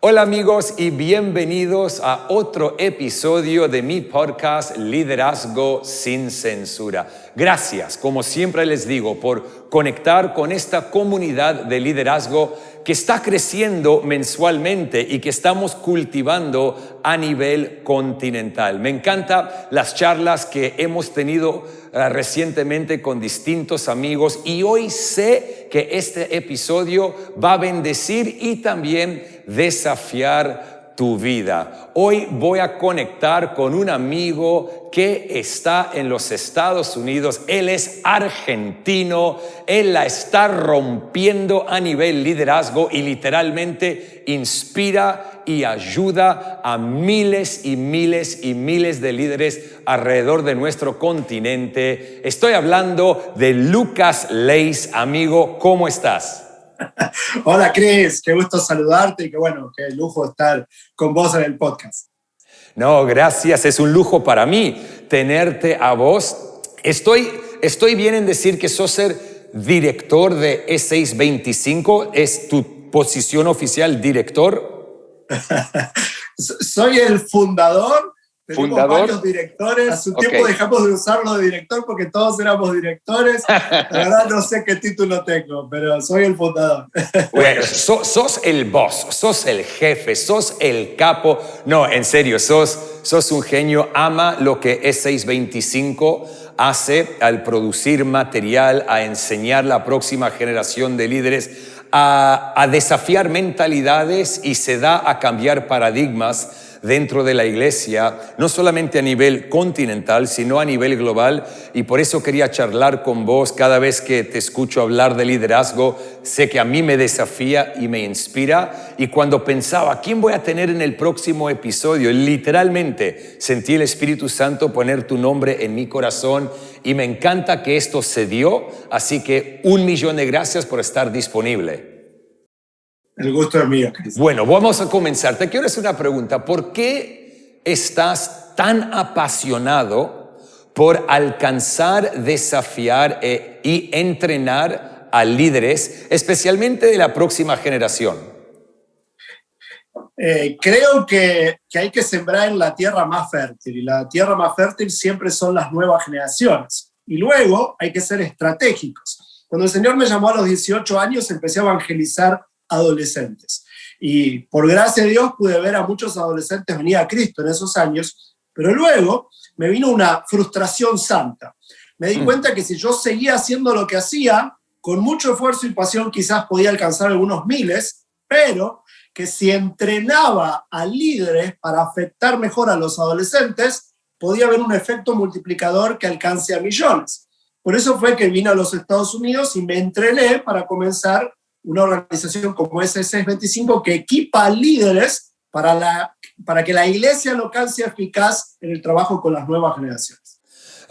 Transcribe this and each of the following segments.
Hola amigos y bienvenidos a otro episodio de mi podcast Liderazgo sin Censura. Gracias, como siempre les digo, por conectar con esta comunidad de liderazgo que está creciendo mensualmente y que estamos cultivando a nivel continental. Me encantan las charlas que hemos tenido recientemente con distintos amigos y hoy sé que este episodio va a bendecir y también desafiar tu vida. Hoy voy a conectar con un amigo que está en los Estados Unidos. Él es argentino, él la está rompiendo a nivel liderazgo y literalmente inspira y ayuda a miles y miles y miles de líderes alrededor de nuestro continente. Estoy hablando de Lucas Leis. Amigo, ¿cómo estás? Hola Cris, qué gusto saludarte y qué lujo estar con vos en el podcast. No, gracias, es un lujo para mí tenerte a vos. Estoy bien en decir que sos el director de E625, ¿es tu posición oficial, director? Soy el fundador. Tenemos varios directores. Hace un tiempo dejamos de usarlo de director porque todos éramos directores. La verdad no sé qué título tengo, pero soy el fundador. Bueno, sos el boss, sos el jefe, sos el capo. No, en serio, sos un genio. Ama lo que E625 hace al producir material, a enseñar a la próxima generación de líderes, a desafiar mentalidades y se da a cambiar paradigmas dentro de la iglesia, no solamente a nivel continental, sino a nivel global. Y por eso quería charlar con vos. Cada vez que te escucho hablar de liderazgo, sé que a mí me desafía y me inspira. Y cuando pensaba, ¿quién voy a tener en el próximo episodio? Literalmente sentí el Espíritu Santo poner tu nombre en mi corazón y me encanta que esto se dio. Así que 1.000.000 de gracias por estar disponible. El gusto es mío. Bueno, vamos a comenzar. Te quiero hacer una pregunta. ¿Por qué estás tan apasionado por alcanzar, desafiar y entrenar a líderes, especialmente de la próxima generación? Creo que hay que sembrar en la tierra más fértil, y la tierra más fértil siempre son las nuevas generaciones. Y luego hay que ser estratégicos. Cuando el Señor me llamó a los 18 años, empecé a evangelizar adolescentes. Y por gracia de Dios pude ver a muchos adolescentes venir a Cristo en esos años, pero luego me vino una frustración santa. Me di cuenta que si yo seguía haciendo lo que hacía, con mucho esfuerzo y pasión quizás podía alcanzar algunos miles, pero que si entrenaba a líderes para afectar mejor a los adolescentes, podía haber un efecto multiplicador que alcance a millones. Por eso fue que vine a los Estados Unidos y me entrené para comenzar una organización como E625 que equipa a líderes para que la iglesia local sea eficaz en el trabajo con las nuevas generaciones.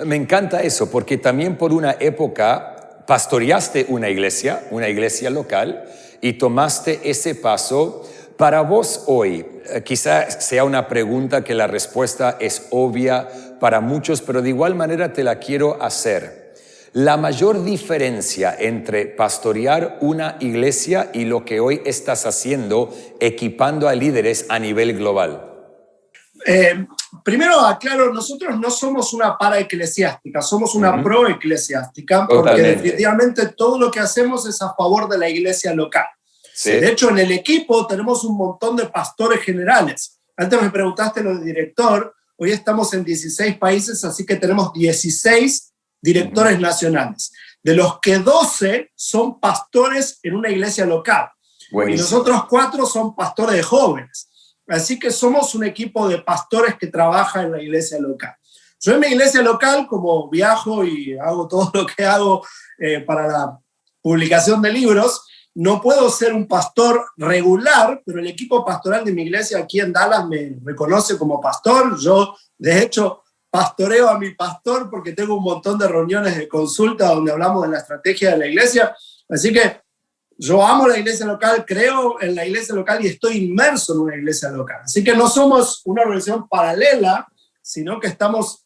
Me encanta eso, porque también por una época pastoreaste una iglesia local, y tomaste ese paso. Para vos hoy, quizá sea una pregunta que la respuesta es obvia para muchos, pero de igual manera te la quiero hacer. La mayor diferencia entre pastorear una iglesia y lo que hoy estás haciendo, equipando a líderes a nivel global. Primero aclaro, nosotros no somos una paraeclesiástica, somos una proeclesiástica, porque definitivamente todo lo que hacemos es a favor de la iglesia local. Sí. De hecho, en el equipo tenemos un montón de pastores generales. Antes me preguntaste lo de director, hoy estamos en 16 países, así que tenemos 16 directores nacionales, de los que 12 son pastores en una iglesia local. Buenísimo. Y nosotros 4 son pastores de jóvenes. Así que somos un equipo de pastores que trabaja en la iglesia local. Yo en mi iglesia local, como viajo y hago todo lo que hago para la publicación de libros, no puedo ser un pastor regular, pero el equipo pastoral de mi iglesia aquí en Dallas me reconoce como pastor. Yo, de hecho, pastoreo a mi pastor porque tengo un montón de reuniones de consulta donde hablamos de la estrategia de la iglesia. Así que yo amo la iglesia local, creo en la iglesia local y estoy inmerso en una iglesia local. Así que no somos una organización paralela, sino que estamos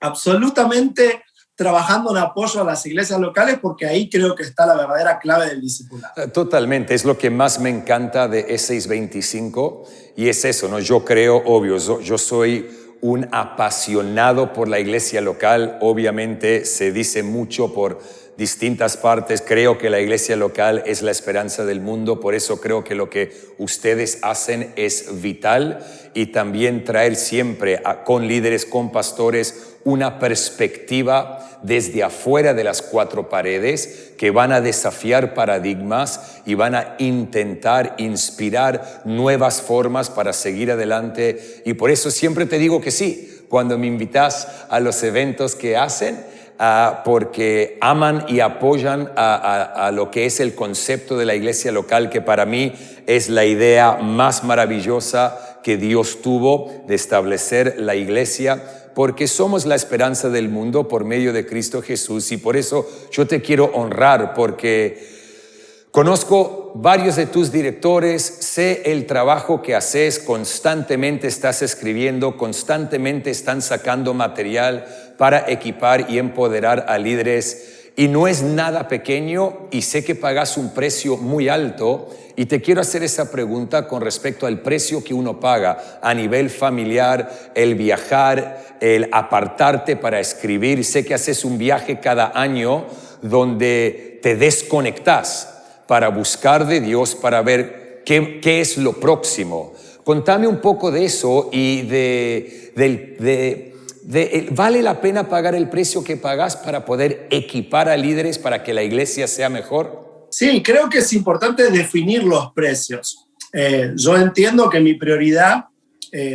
absolutamente trabajando en apoyo a las iglesias locales, porque ahí creo que está la verdadera clave del discipulado. Totalmente, es lo que más me encanta de E625 y es eso, ¿no? Yo creo, obvio, yo soy un apasionado por la iglesia local, obviamente se dice mucho por distintas partes, creo que la iglesia local es la esperanza del mundo, por eso creo que lo que ustedes hacen es vital y también traer siempre con líderes, con pastores, una perspectiva desde afuera de las cuatro paredes que van a desafiar paradigmas y van a intentar inspirar nuevas formas para seguir adelante. Y por eso siempre te digo que sí, cuando me invitas a los eventos que hacen, porque aman y apoyan a lo que es el concepto de la iglesia local, que para mí es la idea más maravillosa que Dios tuvo de establecer la iglesia, porque somos la esperanza del mundo por medio de Cristo Jesús. Y por eso yo te quiero honrar, porque conozco varios de tus directores, sé el trabajo que haces, constantemente estás escribiendo, constantemente están sacando material para equipar y empoderar a líderes. Y no es nada pequeño y sé que pagas un precio muy alto. Y te quiero hacer esa pregunta con respecto al precio que uno paga a nivel familiar, el viajar, el apartarte para escribir. Sé que haces un viaje cada año donde te desconectas para buscar de Dios, para ver qué es lo próximo. Contame un poco de eso y ¿vale la pena pagar el precio que pagas para poder equipar a líderes para que la iglesia sea mejor? Sí, creo que es importante definir los precios. Yo entiendo que mi prioridad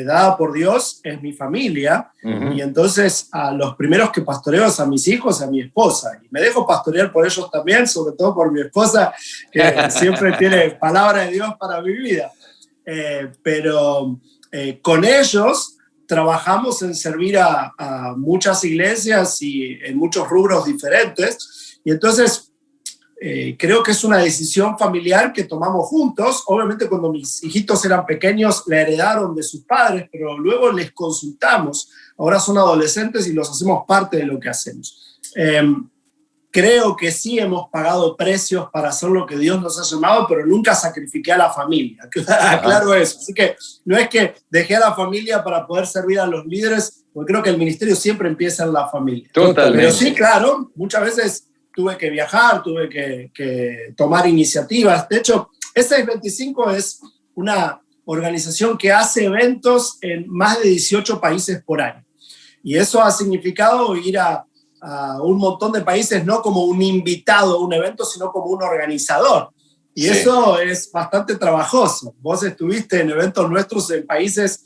dada por Dios es mi familia, y entonces a los primeros que pastoreo es a mis hijos, a mi esposa, y me dejo pastorear por ellos también, sobre todo por mi esposa, que siempre tiene palabra de Dios para mi vida. Pero con ellos trabajamos en servir a muchas iglesias y en muchos rubros diferentes, y entonces creo que es una decisión familiar que tomamos juntos. Obviamente cuando mis hijitos eran pequeños la heredaron de sus padres, pero luego les consultamos. Ahora son adolescentes y los hacemos parte de lo que hacemos. Creo que sí hemos pagado precios para hacer lo que Dios nos ha llamado, pero nunca sacrifiqué a la familia. Claro eso. Así que no es que dejé a la familia para poder servir a los líderes, porque creo que el ministerio siempre empieza en la familia. Totalmente. Pero sí, claro, muchas veces tuve que viajar, tuve que tomar iniciativas. De hecho, E625 es una organización que hace eventos en más de 18 países por año. Y eso ha significado ir a un montón de países, no como un invitado a un evento, sino como un organizador. Y sí, eso es bastante trabajoso. Vos estuviste en eventos nuestros en países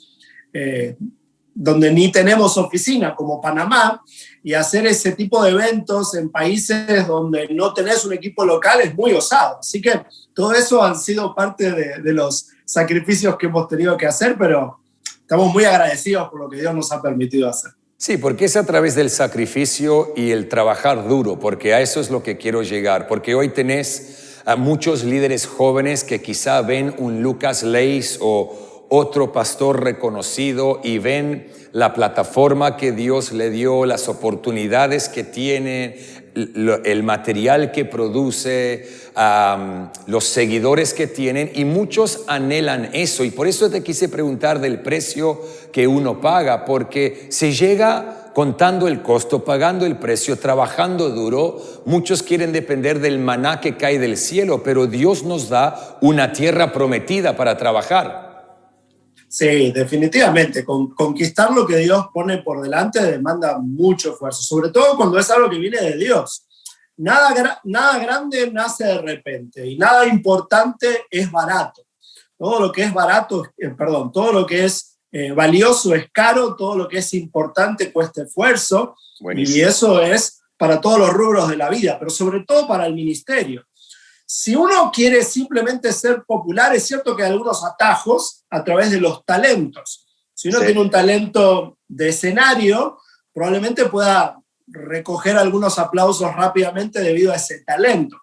donde ni tenemos oficina, como Panamá, y hacer ese tipo de eventos en países donde no tenés un equipo local es muy osado. Así que todo eso han sido parte de los sacrificios que hemos tenido que hacer, pero estamos muy agradecidos por lo que Dios nos ha permitido hacer. Sí, porque es a través del sacrificio y el trabajar duro, porque a eso es lo que quiero llegar, porque hoy tenés a muchos líderes jóvenes que quizá ven un Lucas Leis o otro pastor reconocido y ven la plataforma que Dios le dio, las oportunidades que tiene, el material que produce, los seguidores que tienen, y muchos anhelan eso. Y por eso te quise preguntar del precio que uno paga, porque se llega contando el costo, pagando el precio, trabajando duro. Muchos quieren depender del maná que cae del cielo, pero Dios nos da una tierra prometida para trabajar. Sí, definitivamente. Conquistar lo que Dios pone por delante demanda mucho esfuerzo, sobre todo cuando es algo que viene de Dios. Nada grande nace de repente y nada importante es barato. Todo lo que es barato, todo lo que es valioso es caro, todo lo que es importante cuesta esfuerzo. Buenísimo. Y eso es para todos los rubros de la vida, pero sobre todo para el ministerio. Si uno quiere simplemente ser popular, es cierto que hay algunos atajos a través de los talentos. Si uno tiene un talento de escenario, probablemente pueda recoger algunos aplausos rápidamente debido a ese talento.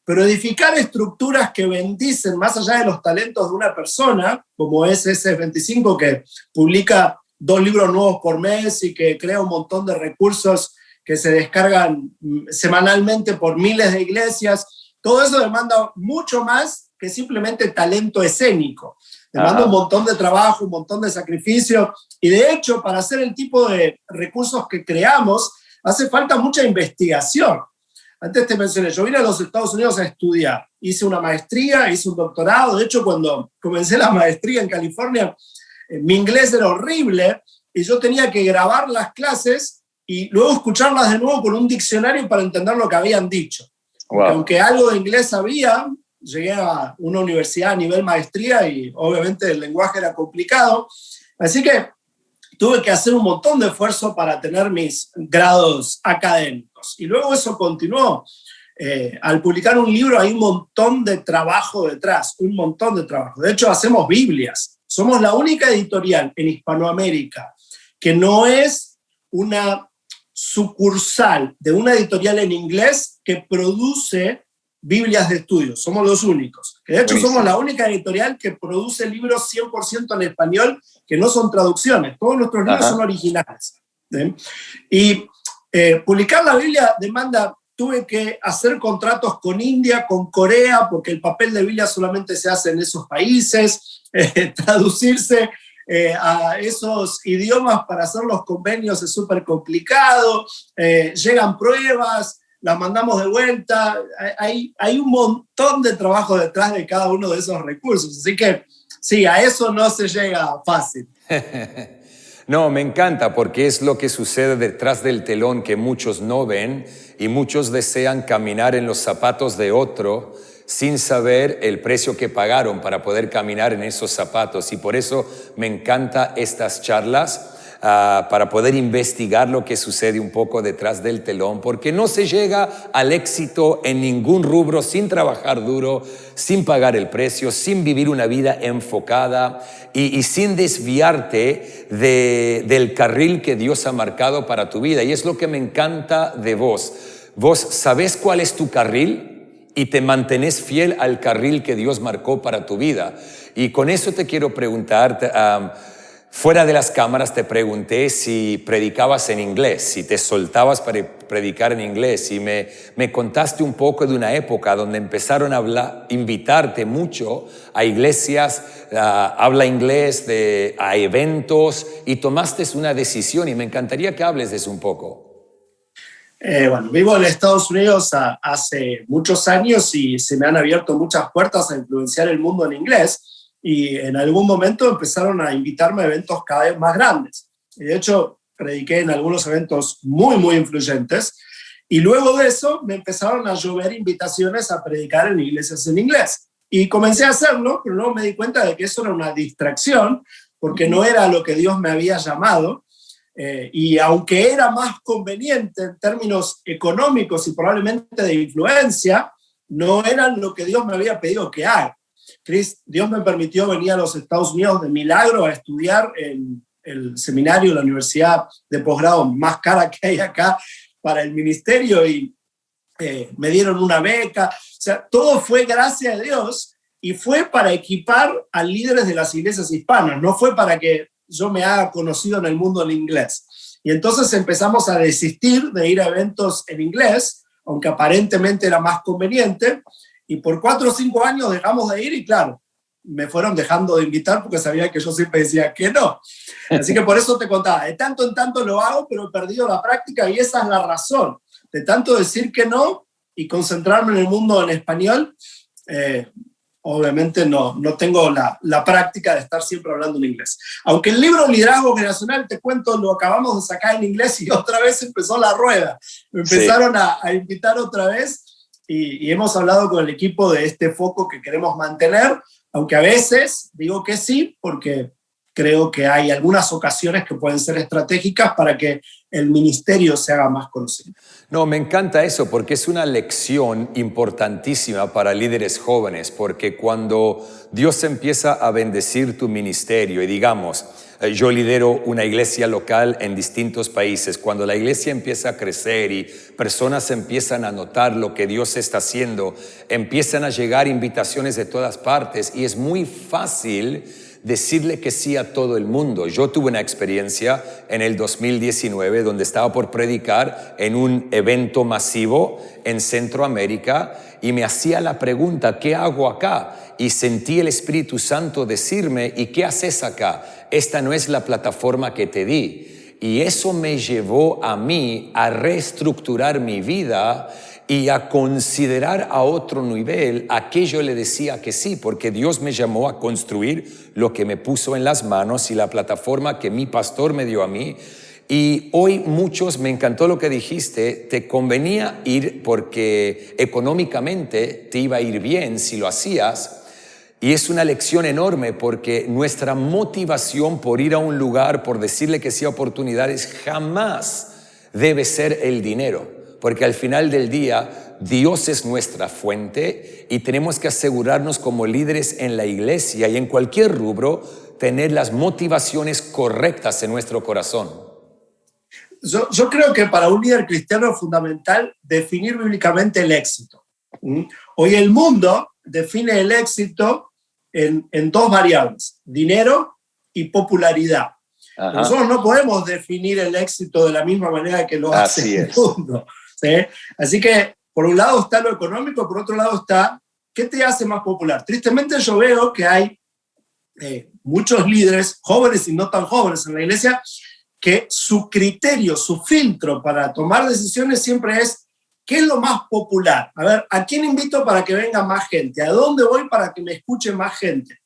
Pero edificar estructuras que bendicen más allá de los talentos de una persona, como es E625, que publica 2 libros nuevos por mes y que crea un montón de recursos que se descargan semanalmente por miles de iglesias. Todo eso demanda mucho más que simplemente talento escénico. Demanda un montón de trabajo, un montón de sacrificio. Y de hecho, para hacer el tipo de recursos que creamos, hace falta mucha investigación. Antes te mencioné, yo vine a los Estados Unidos a estudiar. Hice una maestría, hice un doctorado. De hecho, cuando comencé la maestría en California, mi inglés era horrible y yo tenía que grabar las clases y luego escucharlas de nuevo con un diccionario para entender lo que habían dicho. Wow. Aunque algo de inglés sabía, llegué a una universidad a nivel maestría y obviamente el lenguaje era complicado. Así que tuve que hacer un montón de esfuerzo para tener mis grados académicos. Y luego eso continuó. Al publicar un libro hay un montón de trabajo detrás, un montón de trabajo. De hecho, hacemos Biblias. Somos la única editorial en Hispanoamérica que no es una sucursal de una editorial en inglés que produce Biblias de estudio. Somos los únicos. De hecho, somos la única editorial que produce libros 100% en español que no son traducciones. Todos nuestros libros son originales. ¿Sí? Y publicar la Biblia demanda, tuve que hacer contratos con India, con Corea, porque el papel de Biblia solamente se hace en esos países, traducirse a esos idiomas para hacer los convenios es súper complicado, llegan pruebas, las mandamos de vuelta, hay un montón de trabajo detrás de cada uno de esos recursos, así que sí, a eso no se llega fácil. No, me encanta porque es lo que sucede detrás del telón que muchos no ven y muchos desean caminar en los zapatos de otro sin saber el precio que pagaron para poder caminar en esos zapatos. Y por eso me encantan estas charlas para poder investigar lo que sucede un poco detrás del telón, porque no se llega al éxito en ningún rubro sin trabajar duro, sin pagar el precio, sin vivir una vida enfocada y sin desviarte del carril que Dios ha marcado para tu vida. Y es lo que me encanta de vos. Vos sabés cuál es tu carril y te mantenés fiel al carril que Dios marcó para tu vida. Y con eso te quiero preguntar, fuera de las cámaras te pregunté si predicabas en inglés, si te soltabas para predicar en inglés, y me contaste un poco de una época donde empezaron a invitarte mucho a iglesias, habla inglés, a eventos, y tomaste una decisión, y me encantaría que hables de eso un poco. Bueno, vivo en Estados Unidos hace muchos años y se me han abierto muchas puertas a influenciar el mundo en inglés, y en algún momento empezaron a invitarme a eventos cada vez más grandes. Y de hecho, prediqué en algunos eventos muy, muy influyentes, y luego de eso me empezaron a llover invitaciones a predicar en iglesias en inglés. Y comencé a hacerlo, pero luego me di cuenta de que eso era una distracción, porque no era lo que Dios me había llamado. Y aunque era más conveniente en términos económicos y probablemente de influencia, no eran lo que Dios me había pedido que haga. Dios me permitió venir a los Estados Unidos de milagro a estudiar en el seminario, la universidad de posgrado más cara que hay acá para el ministerio, y me dieron una beca. O sea, todo fue gracia de Dios, y fue para equipar a líderes de las iglesias hispanas, no fue para que yo me haga conocido en el mundo en inglés. Y entonces empezamos a desistir de ir a eventos en inglés, aunque aparentemente era más conveniente, y por 4 o 5 años dejamos de ir, y claro, me fueron dejando de invitar porque sabía que yo siempre decía que no. Así que por eso te contaba, de tanto en tanto lo hago, pero he perdido la práctica, y esa es la razón, de tanto decir que no y concentrarme en el mundo en español. Obviamente no tengo la práctica de estar siempre hablando en inglés. Aunque el libro Liderazgo Generacional, te cuento, lo acabamos de sacar en inglés y otra vez empezó la rueda. Me empezaron a invitar otra vez, y hemos hablado con el equipo de este foco que queremos mantener, aunque a veces digo que sí, porque creo que hay algunas ocasiones que pueden ser estratégicas para que el ministerio se haga más conocido. No, me encanta eso porque es una lección importantísima para líderes jóvenes, porque cuando Dios empieza a bendecir tu ministerio, y digamos, yo lidero una iglesia local en distintos países, cuando la iglesia empieza a crecer y personas empiezan a notar lo que Dios está haciendo, empiezan a llegar invitaciones de todas partes, y es muy fácil decirle que sí a todo el mundo. Yo tuve una experiencia en el 2019 donde estaba por predicar en un evento masivo en Centroamérica y me hacía la pregunta, ¿qué hago acá? Y sentí el Espíritu Santo decirme, ¿y qué haces acá? Esta no es la plataforma que te di. Y eso me llevó a mí a reestructurar mi vida y a considerar a otro nivel a que yo le decía que sí, porque Dios me llamó a construir lo que me puso en las manos y la plataforma que mi pastor me dio a mí. Y hoy muchos, me encantó lo que dijiste, te convenía ir porque económicamente te iba a ir bien si lo hacías. Y es una lección enorme porque nuestra motivación por ir a un lugar, por decirle que sí a oportunidades, jamás debe ser el dinero. Porque al final del día, Dios es nuestra fuente y tenemos que asegurarnos como líderes en la iglesia y en cualquier rubro, tener las motivaciones correctas en nuestro corazón. Yo creo que para un líder cristiano es fundamental definir bíblicamente el éxito. Hoy el mundo define el éxito en dos variables, dinero y popularidad. Nosotros no podemos definir el éxito de la misma manera que lo hace el mundo. ¿Sí? Así que por un lado está lo económico, por otro lado está ¿qué te hace más popular? Tristemente yo veo que hay muchos líderes, jóvenes y no tan jóvenes en la iglesia, que su criterio, su filtro para tomar decisiones siempre es ¿qué es lo más popular? A ver, ¿a quién invito para que venga más gente? ¿A dónde voy para que me escuche más gente?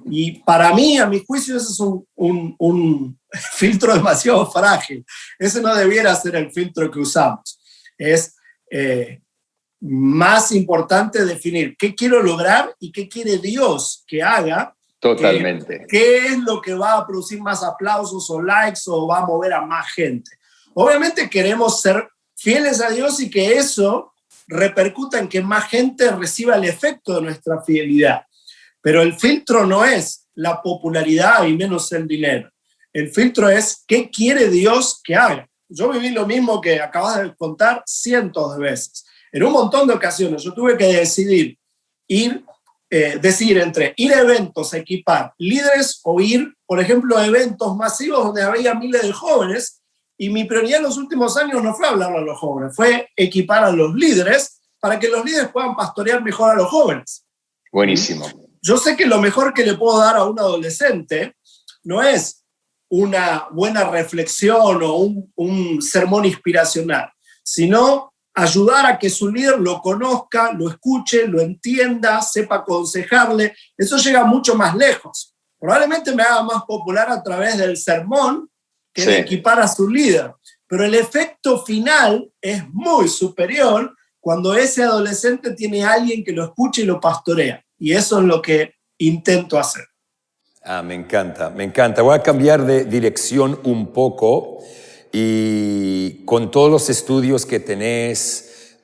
Y para mí, a mi juicio, ese es un filtro demasiado frágil. Ese no debiera ser el filtro que usamos. Es más importante definir qué quiero lograr y qué quiere Dios que haga. Totalmente. ¿Qué es lo que va a producir más aplausos o likes o va a mover a más gente? Obviamente queremos ser fieles a Dios y que eso repercuta en que más gente reciba el efecto de nuestra fidelidad. Pero el filtro no es la popularidad y menos el dinero. El filtro es qué quiere Dios que haga. Yo viví lo mismo que acabas de contar cientos de veces. En un montón de ocasiones yo tuve que decidir entre ir a eventos a equipar líderes o ir, por ejemplo, a eventos masivos donde había miles de jóvenes. Y mi prioridad en los últimos años no fue hablar a los jóvenes, fue equipar a los líderes para que los líderes puedan pastorear mejor a los jóvenes. Buenísimo. Yo sé que lo mejor que le puedo dar a un adolescente no es una buena reflexión o un sermón inspiracional, sino ayudar a que su líder lo conozca, lo escuche, lo entienda, sepa aconsejarle. Eso llega mucho más lejos. Probablemente me haga más popular a través del sermón que de equipar a su líder. Pero el efecto final es muy superior cuando ese adolescente tiene a alguien que lo escuche y lo pastorea. Y eso es lo que intento hacer. Me encanta, me encanta. Voy a cambiar de dirección un poco y con todos los estudios que tenés,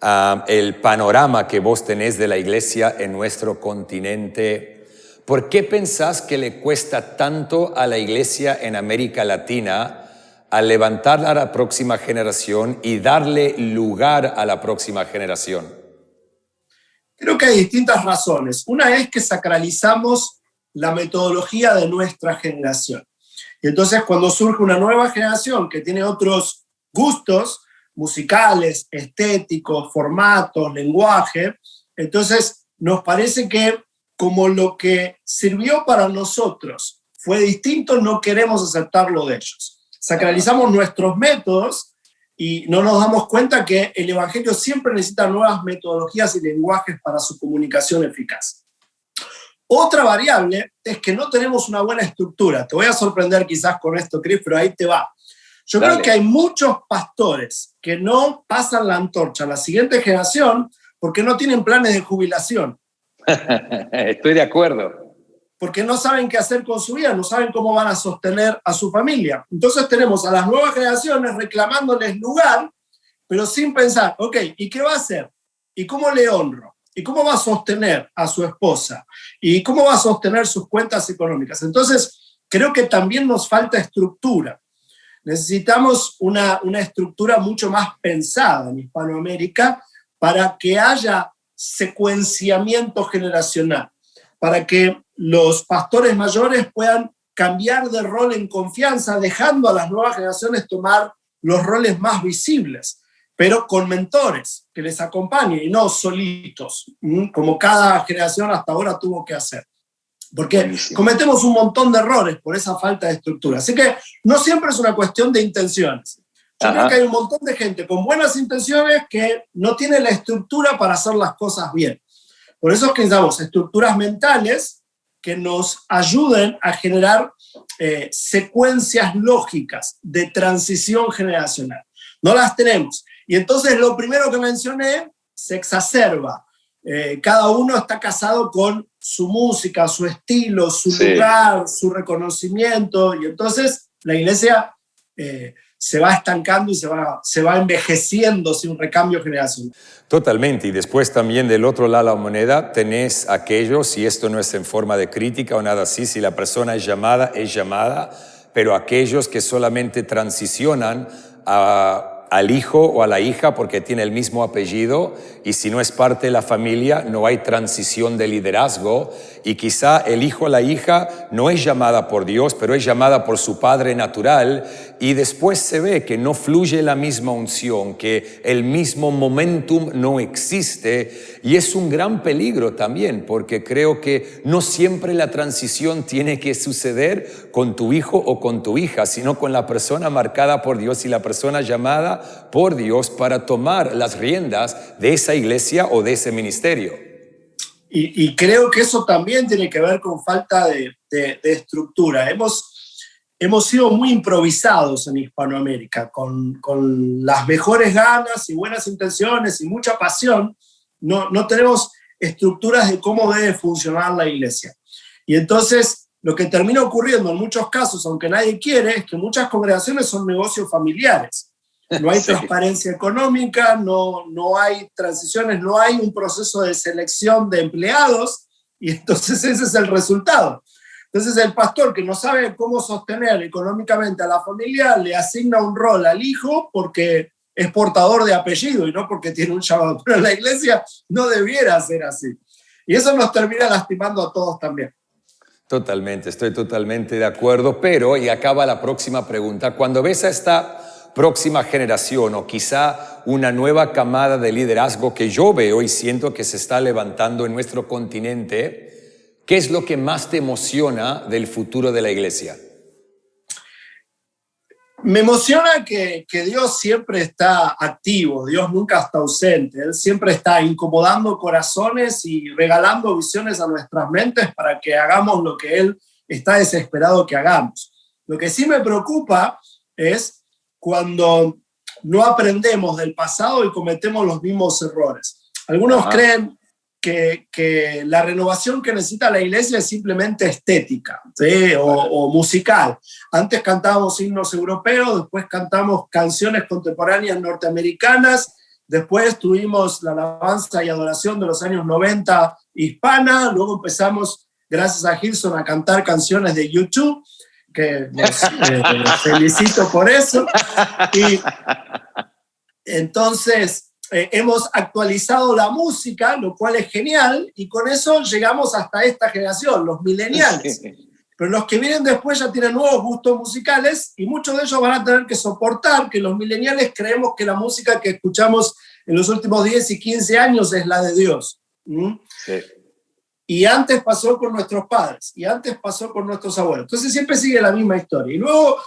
el panorama que vos tenés de la iglesia en nuestro continente, ¿por qué pensás que le cuesta tanto a la iglesia en América Latina a levantar a la próxima generación y darle lugar a la próxima generación? Creo que hay distintas razones. Una es que sacralizamos la metodología de nuestra generación. Y entonces cuando surge una nueva generación que tiene otros gustos musicales, estéticos, formatos, lenguaje, entonces nos parece que como lo que sirvió para nosotros fue distinto, no queremos aceptarlo de ellos. Sacralizamos nuestros métodos y no nos damos cuenta que el evangelio siempre necesita nuevas metodologías y lenguajes para su comunicación eficaz. Otra variable es que no tenemos una buena estructura. Te voy a sorprender quizás con esto, Chris, pero ahí te va. Yo creo que hay muchos pastores que no pasan la antorcha a la siguiente generación porque no tienen planes de jubilación. Estoy de acuerdo. Porque no saben qué hacer con su vida, no saben cómo van a sostener a su familia. Entonces tenemos a las nuevas generaciones reclamándoles lugar, pero sin pensar, ok, ¿y qué va a hacer? ¿Y cómo le honro? ¿Y cómo va a sostener a su esposa? ¿Y cómo va a sostener sus cuentas económicas? Entonces, creo que también nos falta estructura. Necesitamos una estructura mucho más pensada en Hispanoamérica para que haya secuenciamiento generacional, para que los pastores mayores puedan cambiar de rol en confianza, dejando a las nuevas generaciones tomar los roles más visibles, pero con mentores que les acompañen y no solitos, como cada generación hasta ahora tuvo que hacer. Porque cometemos un montón de errores por esa falta de estructura. Así que no siempre es una cuestión de intenciones. Yo creo que hay un montón de gente con buenas intenciones que no tiene la estructura para hacer las cosas bien. Por eso es que necesitamos estructuras mentales que nos ayuden a generar secuencias lógicas de transición generacional. No las tenemos. Y entonces lo primero que mencioné se exacerba. Cada uno está casado con su música, su estilo, su lugar, su reconocimiento. Y entonces la iglesia se va estancando y se va envejeciendo sin un recambio generacional. Totalmente. Y después también del otro lado de la moneda tenés aquellos, y esto no es en forma de crítica o nada así, si la persona es llamada, pero aquellos que solamente transicionan al hijo o a la hija porque tiene el mismo apellido, y si no es parte de la familia no hay transición de liderazgo, y quizá el hijo o la hija no es llamada por Dios, pero es llamada por su padre natural, y después se ve que no fluye la misma unción, que el mismo momentum no existe, y es un gran peligro también, porque creo que no siempre la transición tiene que suceder con tu hijo o con tu hija, sino con la persona marcada por Dios y la persona llamada por Dios para tomar las riendas de esa iglesia o de ese ministerio. Y creo que eso también tiene que ver con falta de estructura. Hemos sido muy improvisados en Hispanoamérica, con las mejores ganas y buenas intenciones y mucha pasión. No tenemos estructuras de cómo debe funcionar la iglesia. Y entonces lo que termina ocurriendo en muchos casos, aunque nadie quiere, es que muchas congregaciones son negocios familiares. No hay transparencia económica, no hay transiciones, no hay un proceso de selección de empleados, y entonces ese es el resultado. Entonces el pastor, que no sabe cómo sostener económicamente a la familia, le asigna un rol al hijo porque es portador de apellido y no porque tiene un llamado. Pero en la iglesia no debiera ser así. Y eso nos termina lastimando a todos también. Totalmente, estoy totalmente de acuerdo, pero, y acaba la próxima pregunta, cuando ves a esta próxima generación o quizá una nueva camada de liderazgo que yo veo y siento que se está levantando en nuestro continente, ¿qué es lo que más te emociona del futuro de la iglesia? Me emociona que Dios siempre está activo, Dios nunca está ausente, Él siempre está incomodando corazones y regalando visiones a nuestras mentes para que hagamos lo que Él está desesperado que hagamos. Lo que sí me preocupa es cuando no aprendemos del pasado y cometemos los mismos errores. Algunos creen que la renovación que necesita la iglesia es simplemente estética, ¿sí? o musical. Antes cantábamos himnos europeos, después cantamos canciones contemporáneas norteamericanas, después tuvimos la alabanza y adoración de los años 90 hispana, luego empezamos, gracias a Gilson, a cantar canciones de YouTube, que los felicito por eso. Y entonces hemos actualizado la música, lo cual es genial, y con eso llegamos hasta esta generación, los millennials. Pero los que vienen después ya tienen nuevos gustos musicales y muchos de ellos van a tener que soportar que los millennials creemos que la música que escuchamos en los últimos 10 y 15 años es la de Dios. Sí. Y antes pasó con nuestros padres, y antes pasó con nuestros abuelos. Entonces siempre sigue la misma historia. Y luego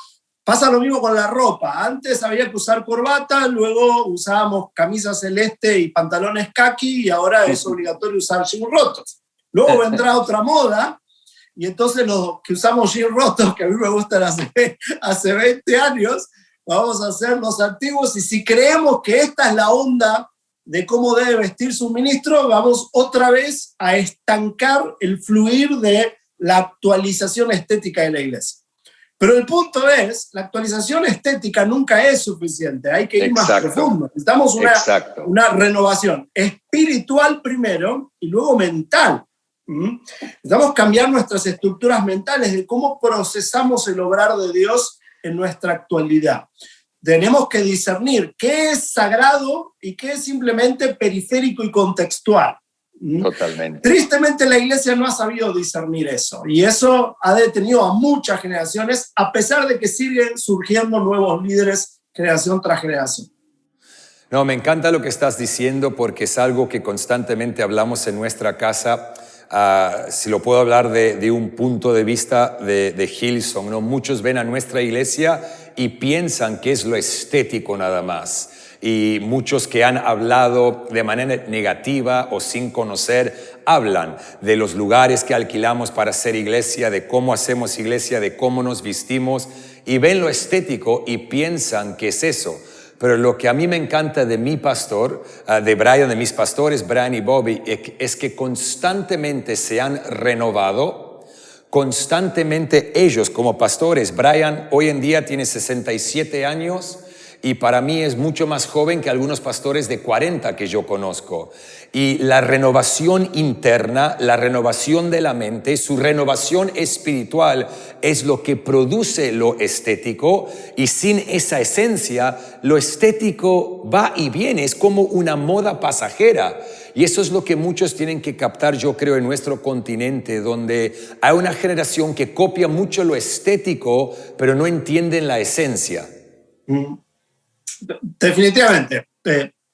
pasa lo mismo con la ropa. Antes había que usar corbata, luego usábamos camisa celeste y pantalones khaki, y ahora es obligatorio usar jeans rotos. Luego vendrá otra moda, y entonces los que usamos jeans rotos, que a mí me gustan hace 20 años, vamos a ser los antiguos, y si creemos que esta es la onda de cómo debe vestirse un ministro, vamos otra vez a estancar el fluir de la actualización estética de la iglesia. Pero el punto es, la actualización estética nunca es suficiente, hay que ir más profundo. Necesitamos una renovación espiritual primero y luego mental. Necesitamos cambiar nuestras estructuras mentales de cómo procesamos el obrar de Dios en nuestra actualidad. Tenemos que discernir qué es sagrado y qué es simplemente periférico y contextual. Totalmente. Tristemente la iglesia no ha sabido discernir eso, y eso ha detenido a muchas generaciones, a pesar de que siguen surgiendo nuevos líderes generación tras generación. No, me encanta lo que estás diciendo porque es algo que constantemente hablamos en nuestra casa. Si lo puedo hablar de un punto de vista de Hillsong, ¿no? Muchos ven a nuestra iglesia y piensan que es lo estético nada más. Y muchos que han hablado de manera negativa o sin conocer, hablan de los lugares que alquilamos para hacer iglesia, de cómo hacemos iglesia, de cómo nos vestimos, y ven lo estético y piensan que es eso. Pero lo que a mí me encanta de mi pastor, de mis pastores, Brian y Bobby, es que constantemente se han renovado, constantemente ellos como pastores. Brian hoy en día tiene 67 años y para mí es mucho más joven que algunos pastores de 40 que yo conozco. Y la renovación interna, la renovación de la mente, su renovación espiritual es lo que produce lo estético, y sin esa esencia, lo estético va y viene, es como una moda pasajera. Y eso es lo que muchos tienen que captar, yo creo, en nuestro continente, donde hay una generación que copia mucho lo estético, pero no entienden la esencia. Definitivamente.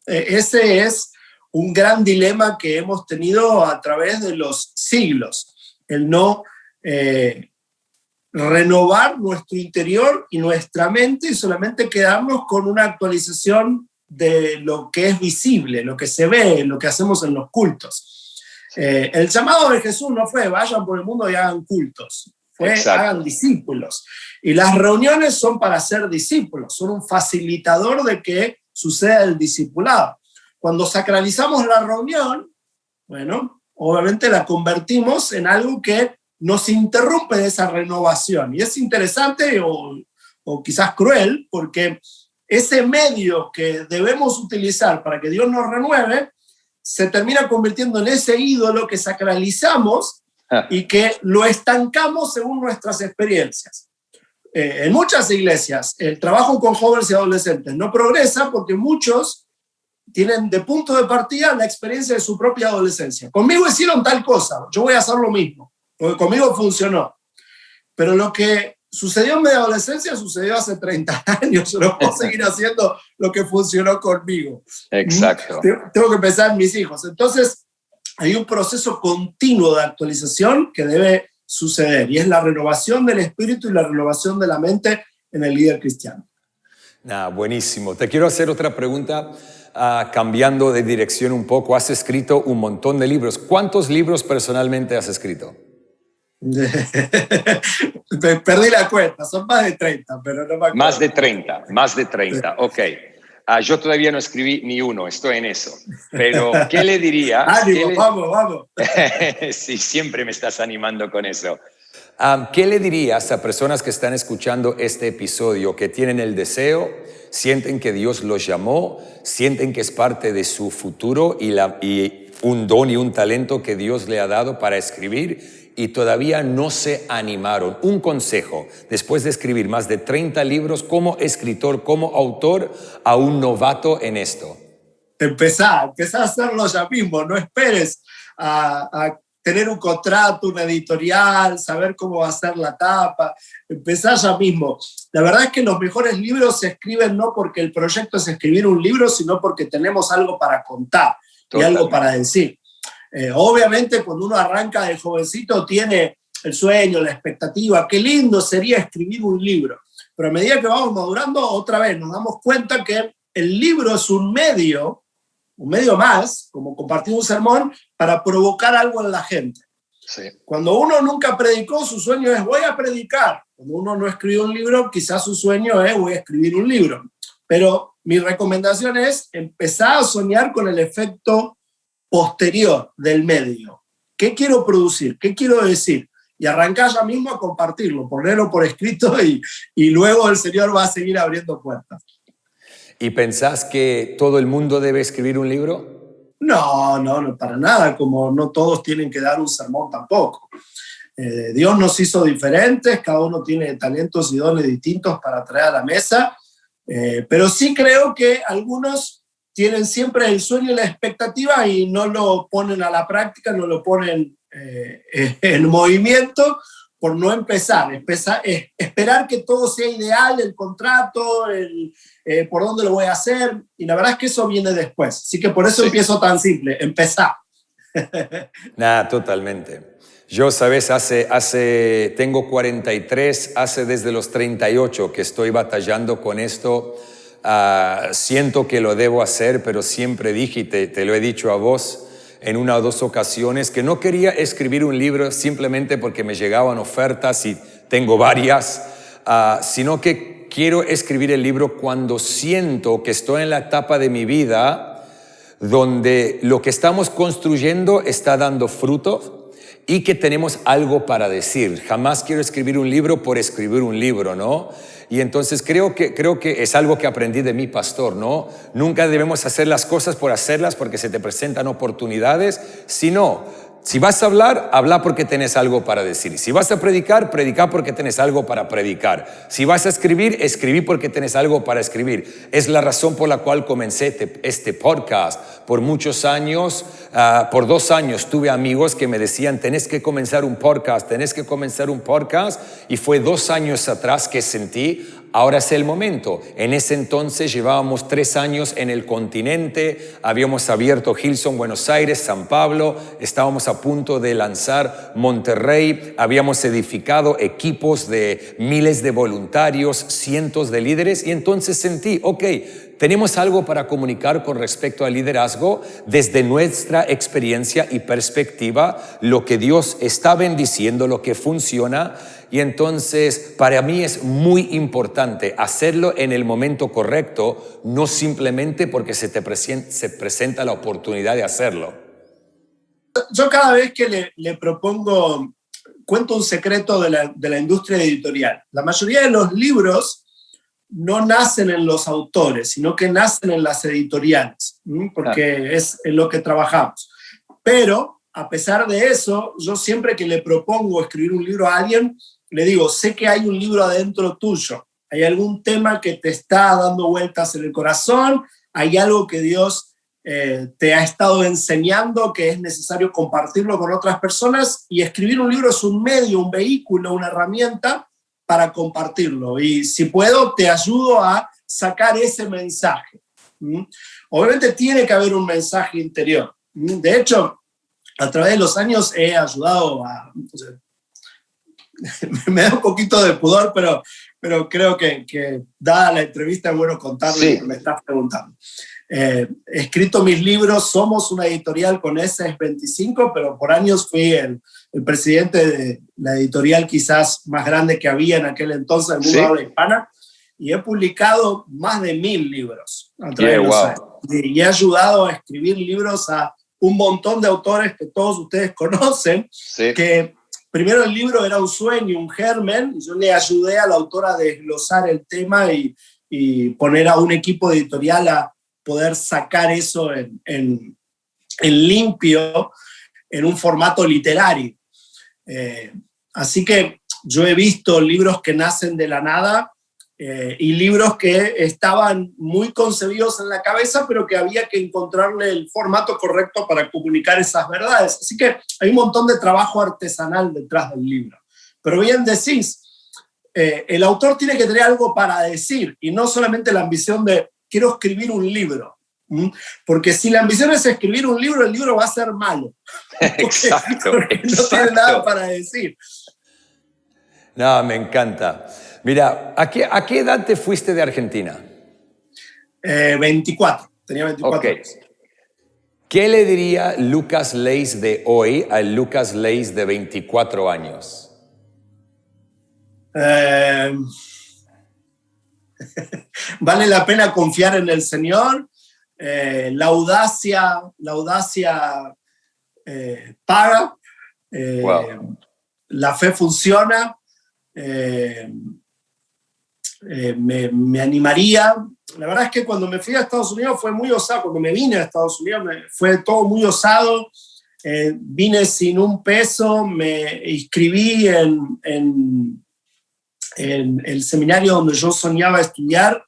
Ese es un gran dilema que hemos tenido a través de los siglos, el no renovar nuestro interior y nuestra mente y solamente quedarnos con una actualización de lo que es visible, lo que se ve, lo que hacemos en los cultos. El llamado de Jesús no fue vayan por el mundo y hagan cultos, fue hagan discípulos. Y las reuniones son para ser discípulos, son un facilitador de que suceda el discipulado. Cuando sacralizamos la reunión, bueno, obviamente la convertimos en algo que nos interrumpe de esa renovación. Y es interesante o quizás cruel, porque ese medio que debemos utilizar para que Dios nos renueve se termina convirtiendo en ese ídolo que sacralizamos y que lo estancamos según nuestras experiencias. En muchas iglesias el trabajo con jóvenes y adolescentes no progresa porque muchos tienen de punto de partida la experiencia de su propia adolescencia. Conmigo hicieron tal cosa, yo voy a hacer lo mismo, porque conmigo funcionó. Pero lo que sucedió en mi adolescencia sucedió hace 30 años, yo no puedo seguir haciendo lo que funcionó conmigo. Exacto. Tengo que pensar en mis hijos. Entonces, hay un proceso continuo de actualización que debe suceder, y es la renovación del espíritu y la renovación de la mente en el líder cristiano. Buenísimo. Te quiero hacer otra pregunta, cambiando de dirección un poco. Has escrito un montón de libros. ¿Cuántos libros personalmente has escrito? Perdí la cuenta, son más de 30, pero no me acuerdo. Más de 30, ok. Yo todavía no escribí ni uno, estoy en eso. Pero, ¿qué le diría? Ánimo, vamos. Sí, siempre me estás animando con eso. ¿Qué le dirías a personas que están escuchando este episodio, que tienen el deseo, sienten que Dios los llamó, sienten que es parte de su futuro y un don y un talento que Dios le ha dado para escribir, y todavía no se animaron? Un consejo, después de escribir más de 30 libros, como escritor, como autor, a un novato en esto. Empezá a hacerlo ya mismo, no esperes a tener un contrato, una editorial, saber cómo va a ser la tapa. Empezá ya mismo. La verdad es que los mejores libros se escriben no porque el proyecto es escribir un libro, sino porque tenemos algo para contar y algo para decir. Obviamente, cuando uno arranca de jovencito, tiene el sueño, la expectativa. Qué lindo sería escribir un libro. Pero a medida que vamos madurando, otra vez nos damos cuenta que el libro es un medio más, como compartir un sermón, para provocar algo en la gente. Sí. Cuando uno nunca predicó, su sueño es voy a predicar. Cuando uno no escribe un libro, quizás su sueño es voy a escribir un libro. Pero mi recomendación es empezar a soñar con el efecto posterior del medio. ¿Qué quiero producir? ¿Qué quiero decir? Y arrancar ya mismo a compartirlo, ponerlo por escrito y luego el Señor va a seguir abriendo puertas. ¿Y pensás que todo el mundo debe escribir un libro? No, para nada, como no todos tienen que dar un sermón tampoco. Dios nos hizo diferentes, cada uno tiene talentos y dones distintos para traer a la mesa, pero sí creo que algunos tienen siempre el sueño y la expectativa y no lo ponen a la práctica, no lo ponen en movimiento por no empezar. Esperar que todo sea ideal, el contrato, por dónde lo voy a hacer, y la verdad es que eso viene después. Así que por eso empiezo tan simple, empezar. Nada, totalmente. Yo, sabes, tengo 43, hace desde los 38 que estoy batallando con esto. Siento que lo debo hacer, pero siempre dije, y te lo he dicho a vos en una o dos ocasiones, que no quería escribir un libro simplemente porque me llegaban ofertas y tengo varias, sino que quiero escribir el libro cuando siento que estoy en la etapa de mi vida donde lo que estamos construyendo está dando fruto y que tenemos algo para decir. Jamás quiero escribir un libro por escribir un libro, ¿no? Y entonces creo que es algo que aprendí de mi pastor, ¿no? Nunca debemos hacer las cosas por hacerlas porque se te presentan oportunidades, sino si vas a hablar, habla porque tenés algo para decir. Si vas a predicar, predica porque tenés algo para predicar. Si vas a escribir, escribí porque tenés algo para escribir. Es la razón por la cual comencé este podcast. Por muchos años, por 2 años, tuve amigos que me decían, tenés que comenzar un podcast, tenés que comenzar un podcast. Y fue 2 años atrás que sentí, ahora es el momento. En ese entonces llevábamos 3 años en el continente, habíamos abierto Hillsong, Buenos Aires, San Pablo, estábamos a punto de lanzar Monterrey, habíamos edificado equipos de miles de voluntarios, cientos de líderes, y entonces sentí, ok, tenemos algo para comunicar con respecto al liderazgo desde nuestra experiencia y perspectiva, lo que Dios está bendiciendo, lo que funciona. Y entonces para mí es muy importante hacerlo en el momento correcto, no simplemente porque se presenta la oportunidad de hacerlo. Yo cada vez que le propongo, cuento un secreto de la industria editorial. La mayoría de los libros no nacen en los autores, sino que nacen en las editoriales, porque es en lo que trabajamos. Pero a pesar de eso, yo siempre que le propongo escribir un libro a alguien, le digo, sé que hay un libro adentro tuyo, hay algún tema que te está dando vueltas en el corazón, hay algo que Dios te ha estado enseñando que es necesario compartirlo con otras personas, y escribir un libro es un medio, un vehículo, una herramienta para compartirlo. Y si puedo, te ayudo a sacar ese mensaje. Obviamente tiene que haber un mensaje interior. De hecho, a través de los años he ayudado a... me da un poquito de pudor, pero creo que dada la entrevista es bueno contarlo, lo que me estás preguntando. He escrito mis libros, somos una editorial con S25, pero por años fui el presidente de la editorial quizás más grande que había en aquel entonces en el mundo de habla hispana, y he publicado más de 1000 libros a través de los años. Y he ayudado a escribir libros a un montón de autores que todos ustedes conocen, que primero el libro era un sueño, un germen, y yo le ayudé a la autora a desglosar el tema y poner a un equipo editorial a poder sacar eso en limpio, en un formato literario. Así que yo he visto libros que nacen de la nada y libros que estaban muy concebidos en la cabeza, pero que había que encontrarle el formato correcto para comunicar esas verdades. Así que hay un montón de trabajo artesanal detrás del libro. Pero bien decís, el autor tiene que tener algo para decir y no solamente la ambición de quiero escribir un libro. Porque si la ambición es escribir un libro, el libro va a ser malo. Exacto. Porque no tiene nada para decir. No, me encanta. Mira, ¿a qué edad te fuiste de Argentina? 24. Tenía 24 años. ¿Qué le diría Lucas Leis de hoy al Lucas Leis de 24 años? Vale la pena confiar en el Señor. La audacia paga. La fe funciona. Me animaría. La verdad es que cuando me fui a Estados Unidos fue muy osado. Cuando me vine a Estados Unidos fue todo muy osado. Vine sin un peso, me inscribí en el seminario donde yo soñaba estudiar,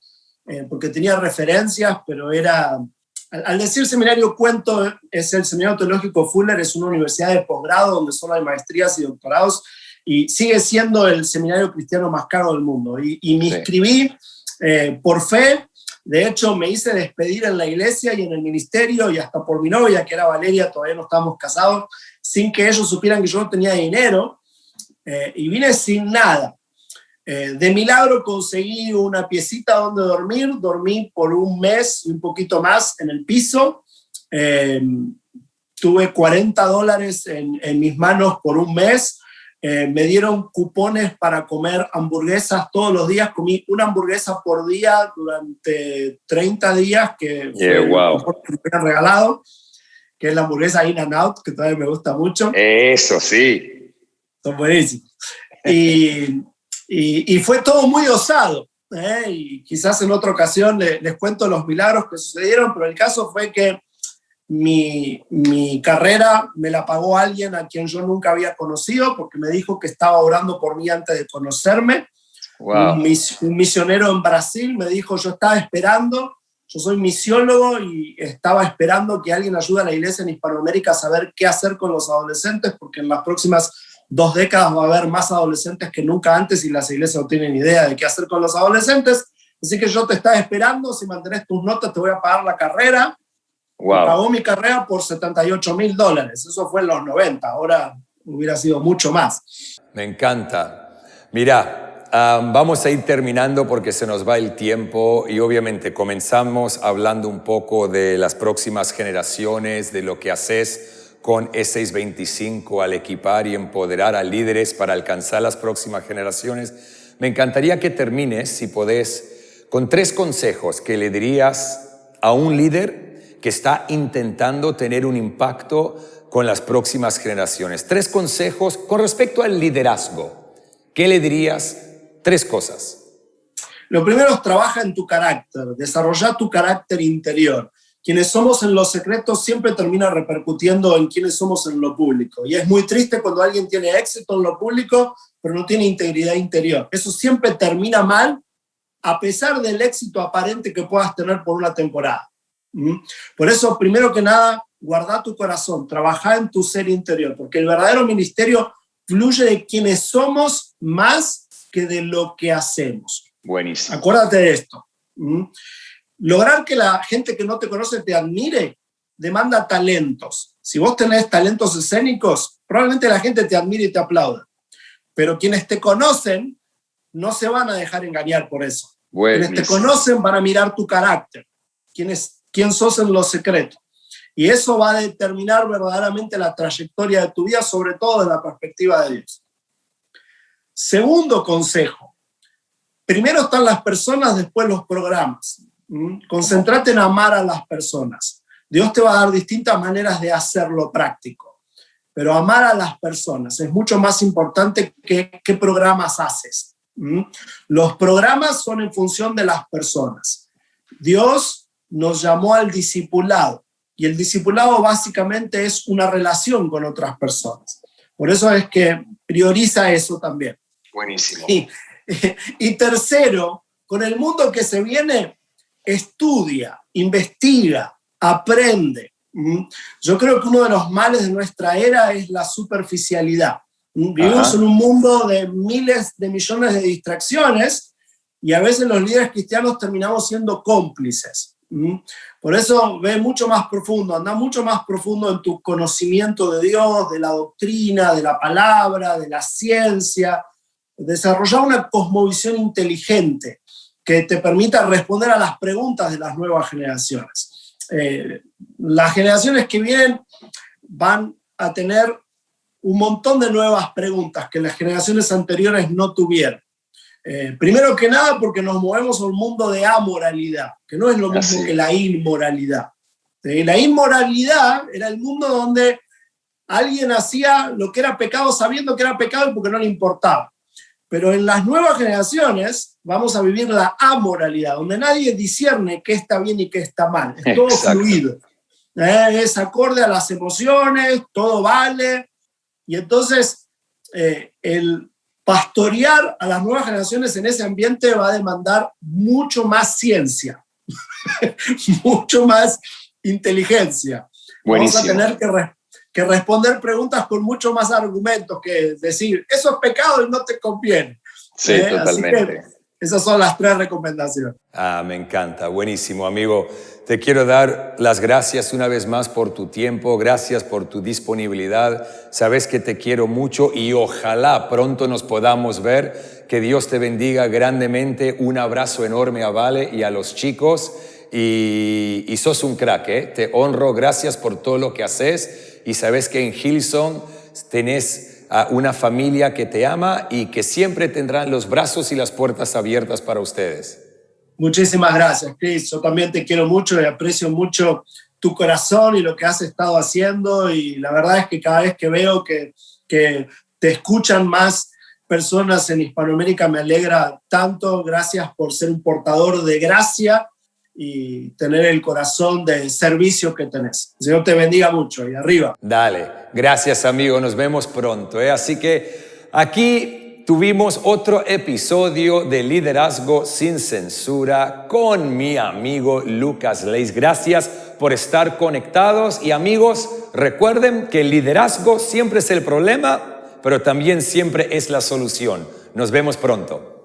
porque tenía referencias, pero era al decir seminario cuento, es el Seminario Teológico Fuller, es una universidad de posgrado donde solo hay maestrías y doctorados, y sigue siendo el seminario cristiano más caro del mundo. Y me inscribí por fe. De hecho, me hice despedir en la iglesia y en el ministerio, y hasta por mi novia, que era Valeria, todavía no estábamos casados, sin que ellos supieran que yo no tenía dinero, y vine sin nada. De milagro conseguí una piecita donde dormir, dormí por un mes y un poquito más en el piso, tuve $40 en mis manos por un mes, me dieron cupones para comer hamburguesas todos los días, comí una hamburguesa por día durante 30 días, que fue wow. lo que me habían regalado, que es la hamburguesa In-N-Out, que todavía me gusta mucho. Eso sí. Son buenísimos. Y fue todo muy osado, y quizás en otra ocasión les cuento los milagros que sucedieron, pero el caso fue que mi carrera me la pagó alguien a quien yo nunca había conocido, porque me dijo que estaba orando por mí antes de conocerme. Wow. Un misionero en Brasil me dijo, yo estaba esperando, yo soy misiólogo y estaba esperando que alguien ayude a la iglesia en Hispanoamérica a saber qué hacer con los adolescentes, porque en las próximas 2 décadas va a haber más adolescentes que nunca antes y las iglesias no tienen idea de qué hacer con los adolescentes. Así que yo te estaba esperando, si mantenés tus notas te voy a pagar la carrera. Wow. Me pagó mi carrera por $78,000. Eso fue en los 90, ahora hubiera sido mucho más. Me encanta. Mira, vamos a ir terminando porque se nos va el tiempo, y obviamente comenzamos hablando un poco de las próximas generaciones, de lo que haces con E625 al equipar y empoderar a líderes para alcanzar las próximas generaciones. Me encantaría que termines, si podés, con 3 consejos que le dirías a un líder que está intentando tener un impacto con las próximas generaciones. 3 consejos con respecto al liderazgo. ¿Qué le dirías? 3 cosas. Lo primero es trabaja en tu carácter, desarrolla tu carácter interior. Quienes somos en lo secreto siempre termina repercutiendo en quienes somos en lo público. Y es muy triste cuando alguien tiene éxito en lo público, pero no tiene integridad interior. Eso siempre termina mal, a pesar del éxito aparente que puedas tener por una temporada. Por eso, primero que nada, guarda tu corazón, trabaja en tu ser interior, porque el verdadero ministerio fluye de quienes somos más que de lo que hacemos. Buenísimo. Acuérdate de esto. Lograr que la gente que no te conoce te admire demanda talentos. Si vos tenés talentos escénicos, probablemente la gente te admire y te aplauda. Pero quienes te conocen no se van a dejar engañar por eso. Buenísimo. Quienes te conocen van a mirar tu carácter, quién sos en lo secreto. Y eso va a determinar verdaderamente la trayectoria de tu vida, sobre todo desde la perspectiva de Dios. Segundo consejo. Primero están las personas, después los programas. Concéntrate en amar a las personas. Dios te va a dar distintas maneras de hacerlo práctico, pero amar a las personas es mucho más importante que qué programas haces. Los programas son en función de las personas. Dios nos llamó al discipulado, y el discipulado básicamente es una relación con otras personas. Por eso es que prioriza eso también. Buenísimo. Y tercero, con el mundo que se viene, estudia, investiga, aprende. Yo creo que uno de los males de nuestra era es la superficialidad. Vivimos en un mundo de miles de millones de distracciones, y a veces los líderes cristianos terminamos siendo cómplices. Por eso ve mucho más profundo, anda mucho más profundo en tu conocimiento de Dios, de la doctrina, de la palabra, de la ciencia. Desarrollar una cosmovisión inteligente que te permita responder a las preguntas de las nuevas generaciones. Las generaciones que vienen van a tener un montón de nuevas preguntas que las generaciones anteriores no tuvieron. Primero que nada porque nos movemos a un mundo de amoralidad, que no es lo mismo que la inmoralidad. La inmoralidad era el mundo donde alguien hacía lo que era pecado sabiendo que era pecado y porque no le importaba. Pero en las nuevas generaciones vamos a vivir la amoralidad, donde nadie discierne qué está bien y qué está mal. Es todo fluido. Es acorde a las emociones, todo vale. Y entonces el pastorear a las nuevas generaciones en ese ambiente va a demandar mucho más ciencia, mucho más inteligencia. Buenísimo. Vamos a tener que responder preguntas con mucho más argumentos que decir, eso es pecado y no te conviene. Sí, totalmente. Así que esas son las 3 recomendaciones. Me encanta, buenísimo, amigo. Te quiero dar las gracias una vez más por tu tiempo, gracias por tu disponibilidad. Sabes que te quiero mucho y ojalá pronto nos podamos ver. Que Dios te bendiga grandemente. Un abrazo enorme a Vale y a los chicos. Y sos un crack, ¿eh? Te honro, gracias por todo lo que haces. Y sabes que en Hillsong tenés a una familia que te ama y que siempre tendrán los brazos y las puertas abiertas para ustedes. Muchísimas gracias, Chris. Yo también te quiero mucho y aprecio mucho tu corazón y lo que has estado haciendo. Y la verdad es que cada vez que veo que te escuchan más personas en Hispanoamérica me alegra tanto. Gracias por ser un portador de gracia y tener el corazón de servicio que tenés. El Señor te bendiga mucho y arriba. Dale, gracias amigo, nos vemos pronto. Así que aquí tuvimos otro episodio de Liderazgo sin Censura con mi amigo Lucas Leis. Gracias por estar conectados y amigos, recuerden que el liderazgo siempre es el problema, pero también siempre es la solución. Nos vemos pronto.